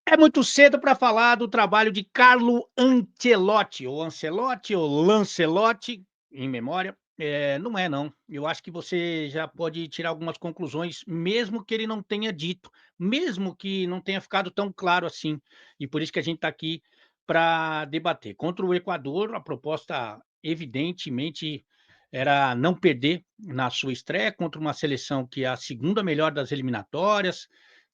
É muito cedo para falar do trabalho de Carlo Ancelotti ou Lancelotti, em memória. Não é não. Eu acho que você já pode tirar algumas conclusões, mesmo que ele não tenha dito, mesmo que não tenha ficado tão claro assim. E por isso que a gente está aqui para debater. Contra o Equador, a proposta evidentemente era não perder na sua estreia contra uma seleção que é a segunda melhor das eliminatórias,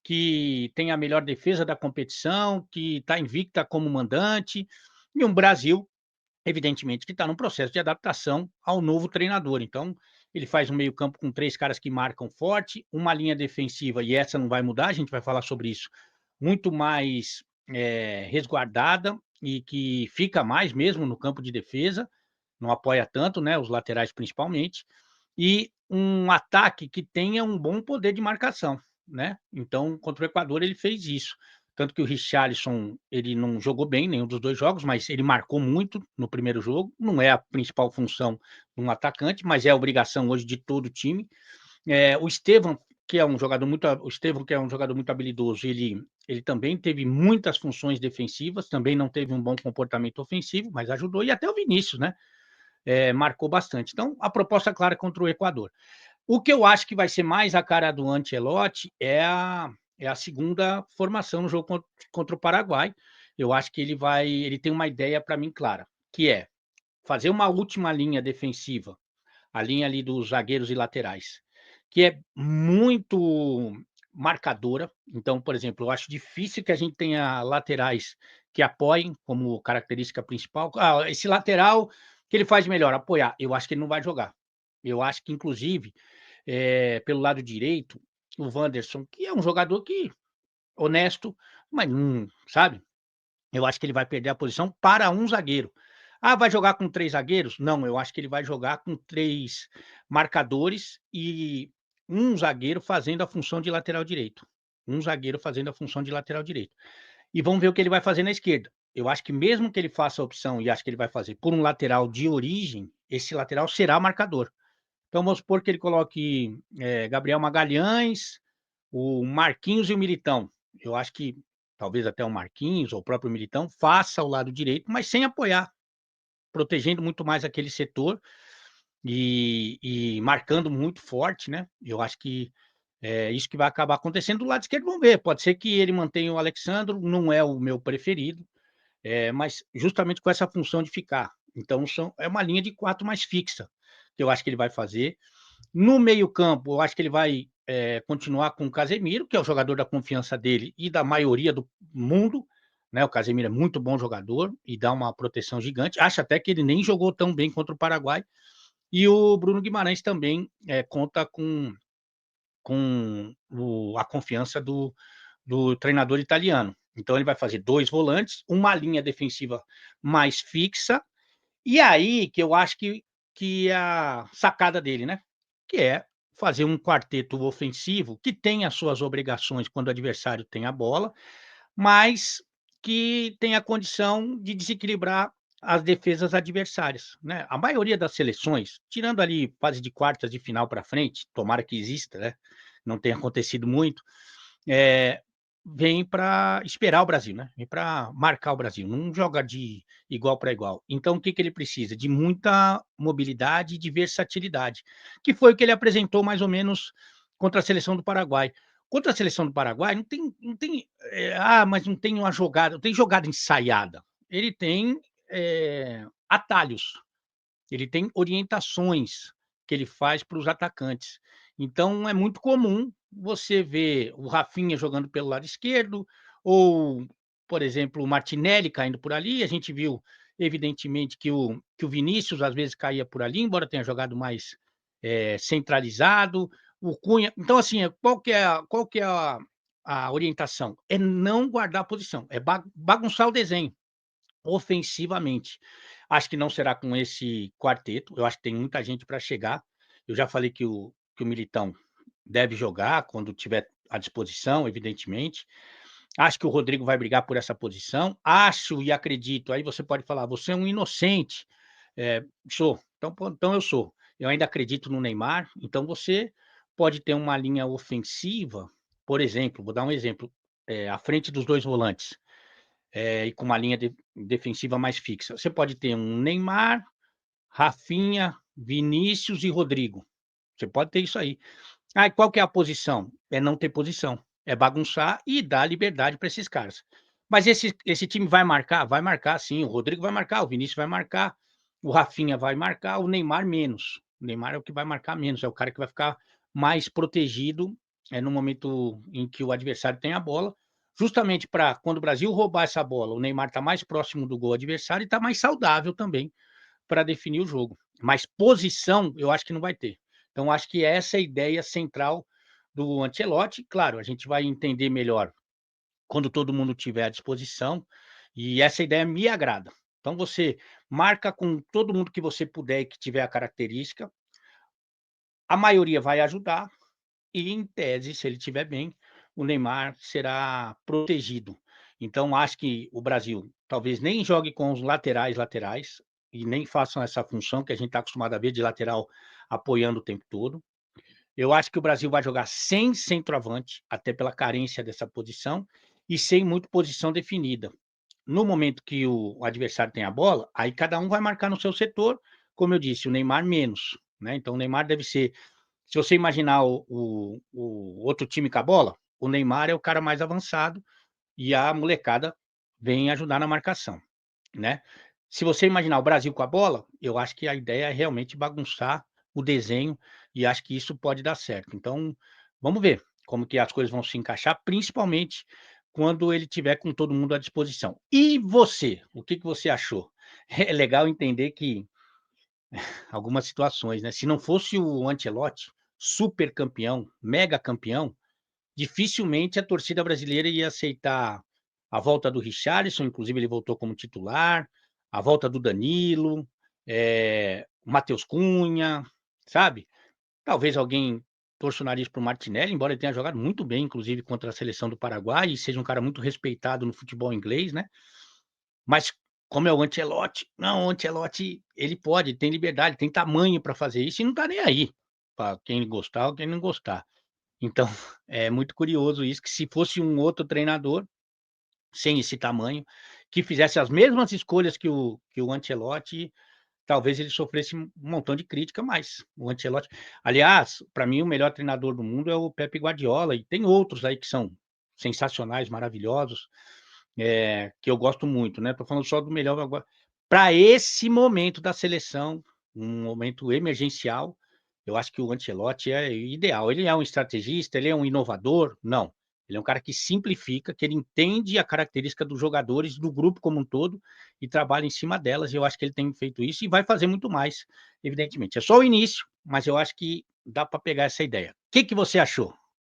que tem a melhor defesa da competição, que está invicta como mandante, e um Brasil, evidentemente, que está num processo de adaptação ao novo treinador. Então, ele faz um meio-campo com 3 caras que marcam forte, uma linha defensiva, e essa não vai mudar, a gente vai falar sobre isso, muito mais resguardada e que fica mais mesmo no campo de defesa, não apoia tanto, né, os laterais principalmente, e um ataque que tenha um bom poder de marcação, né. Então, contra o Equador ele fez isso, tanto que o Richarlison, ele não jogou bem nenhum dos 2 jogos, mas ele marcou muito no primeiro jogo, não é a principal função de um atacante, mas é a obrigação hoje de todo o time. O Estevão, que é um jogador muito o Estevão, que é um jogador muito habilidoso, ele também teve muitas funções defensivas, também não teve um bom comportamento ofensivo, mas ajudou, e até o Vinícius, né, marcou bastante. Então, a proposta clara contra o Equador. O que eu acho que vai ser mais a cara do Ancelotti é a segunda formação no jogo contra o Paraguai. Eu acho que ele tem uma ideia para mim clara, que é fazer uma última linha defensiva, a linha ali dos zagueiros e laterais, que é muito marcadora. Então, por exemplo, eu acho difícil que a gente tenha laterais que apoiem como característica principal. Ah, esse lateral que ele faz melhor, apoiar. Eu acho que ele não vai jogar. Eu acho que, inclusive, pelo lado direito, o Wanderson, que é um jogador que honesto, mas não, sabe? Eu acho que ele vai perder a posição para um zagueiro. Ah, vai jogar com 3 zagueiros? Não, eu acho que ele vai jogar com 3 marcadores e um zagueiro fazendo a função de lateral direito. Um zagueiro fazendo a função de lateral direito. E vamos ver o que ele vai fazer na esquerda. Eu acho que mesmo que ele faça a opção, e acho que ele vai fazer por um lateral de origem, esse lateral será marcador. Então vamos supor que ele coloque, Gabriel Magalhães, o Marquinhos e o Militão. Eu acho que talvez até o Marquinhos ou o próprio Militão faça o lado direito, mas sem apoiar, protegendo muito mais aquele setor e marcando muito forte, né. Eu acho que é isso que vai acabar acontecendo do lado esquerdo, vamos ver, pode ser que ele mantenha o Alexandro, não é o meu preferido, mas justamente com essa função de ficar. Então é uma linha de 4 mais fixa, que eu acho que ele vai fazer. No meio-campo, eu acho que ele vai, continuar com o Casemiro, que é o jogador da confiança dele e da maioria do mundo, né, o Casemiro é muito bom jogador e dá uma proteção gigante. Acho até que ele nem jogou tão bem contra o Paraguai. E o Bruno Guimarães também, conta com a confiança do treinador italiano. Então ele vai fazer 2 volantes, uma linha defensiva mais fixa, e aí que eu acho que é a sacada dele, né, que é fazer um quarteto ofensivo que tem as suas obrigações quando o adversário tem a bola, mas que tem a condição de desequilibrar as defesas adversárias, né. A maioria das seleções, tirando ali fase de quartas de final para frente, tomara que exista, né, não tenha acontecido muito, eh, vem para esperar o Brasil, né, vem para marcar o Brasil, não joga de igual para igual. Então o que que ele precisa? De muita mobilidade e de versatilidade, que foi o que ele apresentou mais ou menos contra a seleção do Paraguai. Contra a seleção do Paraguai não tem, mas não tem uma jogada, não tem jogada ensaiada. Ele tem, atalhos. Ele tem orientações que ele faz para os atacantes. Então é muito comum você ver o Rafinha jogando pelo lado esquerdo ou, por exemplo, o Martinelli caindo por ali. A gente viu, evidentemente, que o Vinícius às vezes caía por ali, embora tenha jogado mais, centralizado. O Cunha então, assim, qual que é a orientação? É não guardar a posição, é bagunçar o desenho. Ofensivamente. Acho que não será com esse quarteto, eu acho que tem muita gente para chegar. Eu já falei que o Militão deve jogar quando tiver à disposição, evidentemente. Acho que o Rodrigo vai brigar por essa posição. Acho e acredito, aí você pode falar: "Você é um inocente". Sou, então eu sou. Eu ainda acredito no Neymar, então você pode ter uma linha ofensiva, por exemplo, vou dar um exemplo, à frente dos 2 volantes, e com uma linha defensiva mais fixa. Você pode ter um Neymar, Rafinha, Vinícius e Rodrigo. Você pode ter isso aí. Ah, e qual que é a posição? É não ter posição, é bagunçar e dar liberdade para esses caras. Mas esse time vai marcar? Vai marcar sim, o Rodrigo vai marcar, o Vinícius vai marcar, o Rafinha vai marcar, o Neymar menos. O Neymar é o que vai marcar menos, é o cara que vai ficar mais protegido, no momento em que o adversário tem a bola, justamente para quando o Brasil roubar essa bola, o Neymar está mais próximo do gol adversário e está mais saudável também para definir o jogo. Mas posição, eu acho que não vai ter. Então, acho que essa é a ideia central do Ancelotti. Claro, a gente vai entender melhor quando todo mundo tiver à disposição, e essa ideia me agrada. Então, você marca com todo mundo que você puder e que tiver a característica, a maioria vai ajudar, e em tese, se ele estiver bem, o Neymar será protegido. Então acho que o Brasil talvez nem jogue com os laterais, e nem façam essa função que a gente está acostumado a ver de lateral apoiando o tempo todo. Eu acho que o Brasil vai jogar sem centroavante, até pela carência dessa posição, e sem muito posição definida. No momento que o adversário tem a bola, aí cada um vai marcar no seu setor, como eu disse, o Neymar menos, né, então o Neymar deve ser, se você imaginar o outro time com a bola, o Neymar é o cara mais avançado e a molecada vem ajudar na marcação, né. Se você imaginar o Brasil com a bola, eu acho que a ideia é realmente bagunçar o desenho e acho que isso pode dar certo. Então, vamos ver como que as coisas vão se encaixar, principalmente quando ele tiver com todo mundo à disposição. E você, o que que você achou? É legal entender que algumas situações, né, se não fosse o Ancelotti, super campeão, mega campeão, dificilmente a torcida brasileira ia aceitar a volta do Richarlison, inclusive ele voltou como titular, a volta do Danilo, o Matheus Cunha, sabe. Talvez alguém torça o nariz para o Martinelli, embora ele tenha jogado muito bem, inclusive contra a seleção do Paraguai e seja um cara muito respeitado no futebol inglês, né. Mas como é o Ancelotti, não, o Ancelotti ele pode, tem liberdade, tem tamanho para fazer isso e não tá nem aí, para quem gostar ou quem não gostar. Então, é muito curioso isso, que se fosse um outro treinador, sem esse tamanho, que fizesse as mesmas escolhas que o Ancelotti, talvez ele sofresse um montão de crítica, mas o Ancelotti, aliás, para mim o melhor treinador do mundo é o Pepe Guardiola e tem outros aí que são sensacionais, maravilhosos, que eu gosto muito, né, tô falando só do melhor agora. Para esse momento da seleção, um momento emergencial, eu acho que o Ancelotti é ideal. Ele é um estrategista, ele é um inovador? Não. Ele é um cara que simplifica, que ele entende a característica dos jogadores, do grupo como um todo, e trabalha em cima delas, e eu acho que ele tem feito isso e vai fazer muito mais, evidentemente. É só o início, mas eu acho que dá para pegar essa ideia. O que que você achou?